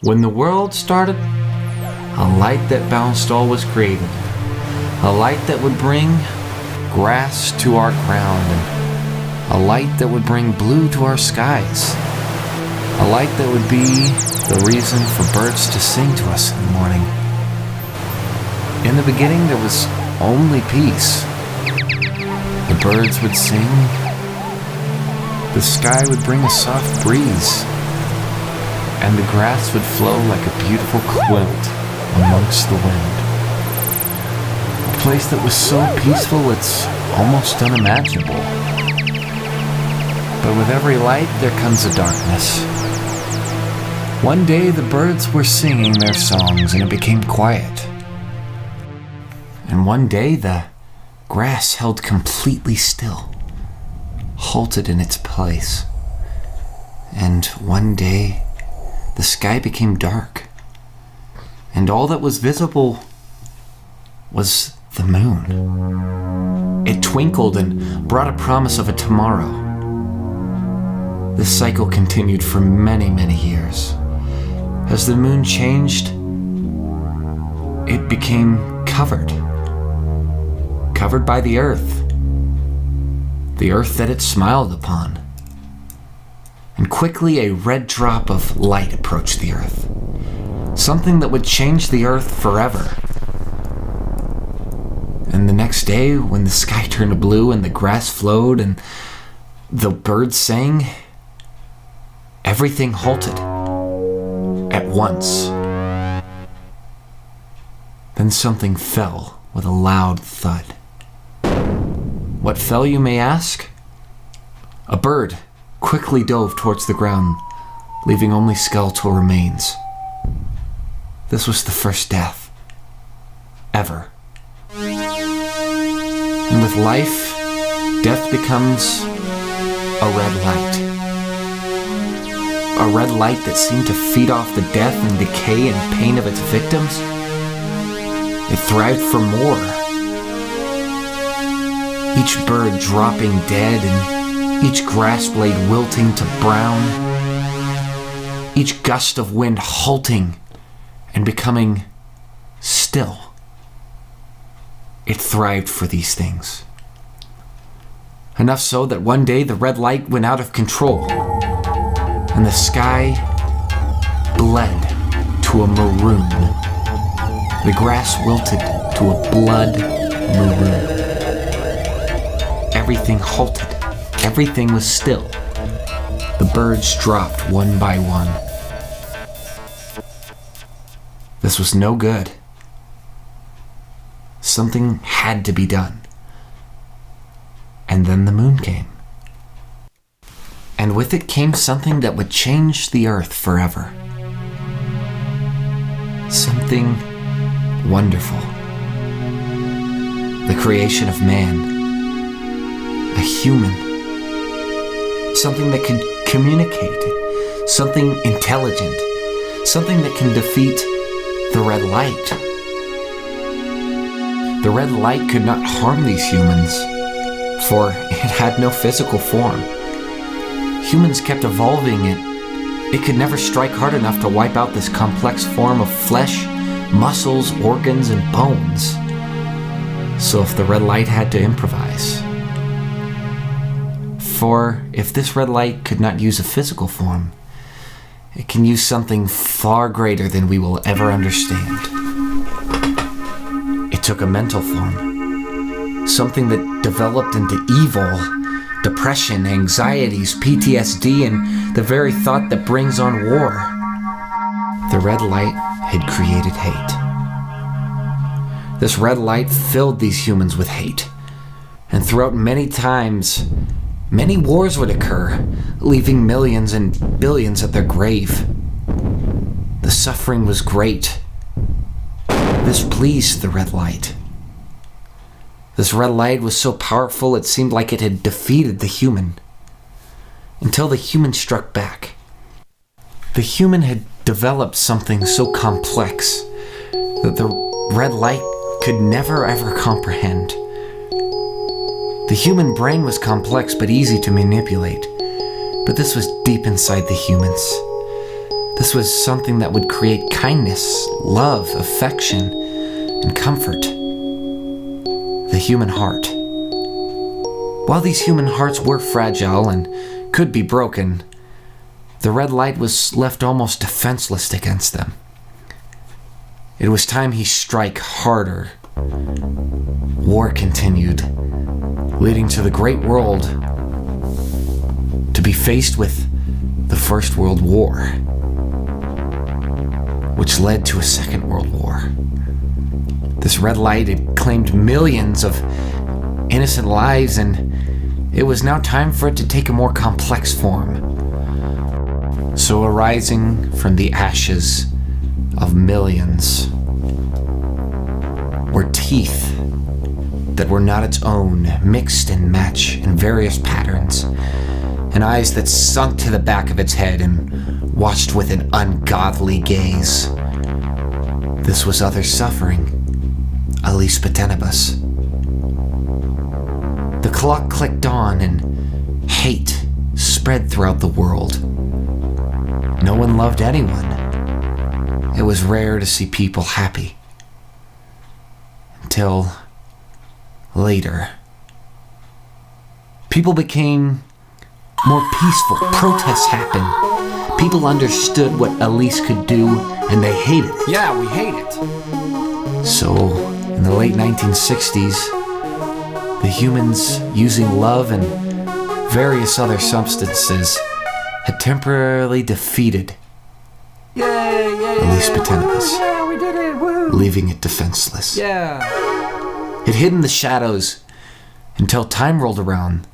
When the world started, a light that balanced all was created. A light that would bring grass to our ground, and a light that would bring blue to our skies. A light that would be the reason for birds to sing to us in the morning. In the beginning, there was only peace. The birds would sing. The sky would bring a soft breeze. And the grass would flow like a beautiful quilt amongst the wind. A place that was so peaceful it's almost unimaginable. But with every light there comes a darkness. One day the birds were singing their songs and it became quiet. And one day the grass held completely still, halted in its place. And one day the sky became dark, and all that was visible was the moon. It twinkled and brought a promise of a tomorrow. This cycle continued for many, many years. As the moon changed, it became covered by the earth that it smiled upon. And quickly a red drop of light approached the earth, something that would change the earth forever. And the next day, when the sky turned blue and the grass flowed and the birds sang, everything halted at once. Then something fell with a loud thud. What fell, you may ask? A bird quickly dove towards the ground, leaving only skeletal remains. This was the first death ever. And with life, death becomes a red light. A red light that seemed to feed off the death and decay and pain of its victims. It thrived for more. Each bird dropping dead and each grass blade wilting to brown, each gust of wind halting and becoming still. It thrived for these things. Enough so that one day the red light went out of control and the sky bled to a maroon. The grass wilted to a blood maroon. Everything halted. Everything was still. The birds dropped one by one. This was no good. Something had to be done. And then the moon came. And with it came something that would change the earth forever. Something wonderful. The creation of man. A human. Something that could communicate, something intelligent, something that can defeat the red light. The red light could not harm these humans, for it had no physical form. Humans kept evolving it. It could never strike hard enough to wipe out this complex form of flesh, muscles, organs, and bones. So if the red light had to improvise. For if this red light could not use a physical form, it can use something far greater than we will ever understand. It took a mental form, something that developed into evil, depression, anxieties, PTSD, and the very thought that brings on war. The red light had created hate. This red light filled these humans with hate, and throughout many times, many wars would occur, leaving millions and billions at their grave. The suffering was great. This pleased the red light. This red light was so powerful it seemed like it had defeated the human. Until the human struck back. The human had developed something so complex that the red light could never ever comprehend. The human brain was complex but easy to manipulate, but this was deep inside the humans. This was something that would create kindness, love, affection, and comfort. The human heart. While these human hearts were fragile and could be broken, the red light was left almost defenseless against them. It was time he strike harder. War continued, leading to the great world to be faced with the First World War, which led to a Second World War. This red light had claimed millions of innocent lives, and it was now time for it to take a more complex form. So arising from the ashes of millions were teeth that were not its own, mixed and matched in various patterns, and eyes that sunk to the back of its head and watched with an ungodly gaze. This was other suffering, Elise Patenibus. The clock clicked on and hate spread throughout the world. No one loved anyone. It was rare to see people happy. Until later. People became more peaceful. Protests happened. People understood what Elise could do, and they hated it. Yeah, we hate it. So, in the late 1960s, the humans, using love and various other substances, had temporarily defeated Elise Patenibus, Yeah, we did it. Woo. leaving it defenseless. Yeah. It hid in the shadows until time rolled around,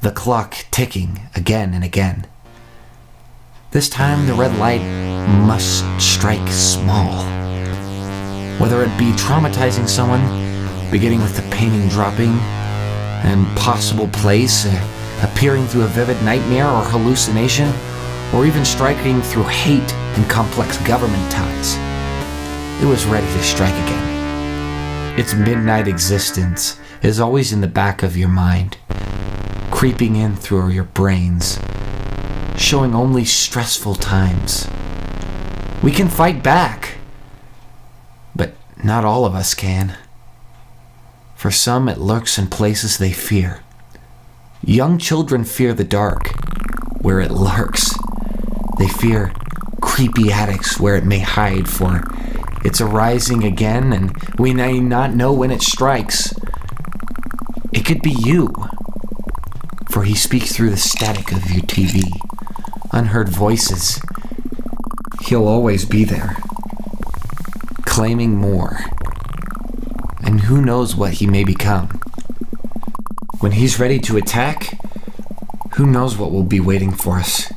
the clock ticking again and again. This time the red light must strike small. Whether it be traumatizing someone, beginning with the painting dropping, an impossible place, appearing through a vivid nightmare or hallucination, or even striking through hate and complex government ties. It was ready to strike again. Its midnight existence is always in the back of your mind, creeping in through your brains, showing only stressful times. We can fight back, but not all of us can. For some, it lurks in places they fear. Young children fear the dark, where it lurks. They fear creepy attics where it may hide, for it's arising again, and we may not know when it strikes. It could be you, for he speaks through the static of your TV. Unheard voices. He'll always be there, claiming more. And who knows what he may become. When he's ready to attack, who knows what will be waiting for us.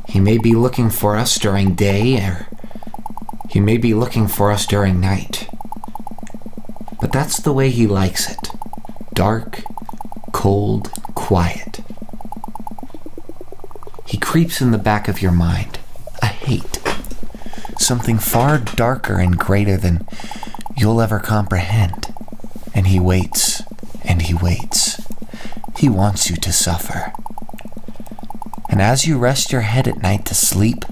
He may be looking for us during day, or he may be looking for us during night. But that's the way he likes it. Dark, cold, quiet. He creeps in the back of your mind. A hate. Something far darker and greater than you'll ever comprehend. And he waits, and he waits. He wants you to suffer. And as you rest your head at night to sleep,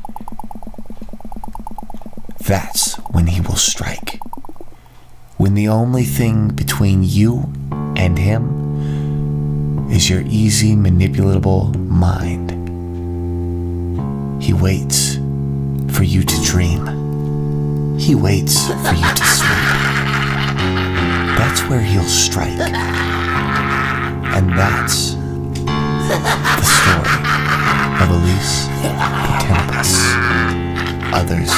that's when he will strike. When the only thing between you and him is your easy, manipulable mind. He waits for you to dream. He waits for you to sleep. That's where he'll strike. And that's the story of Elise Patenibus. Others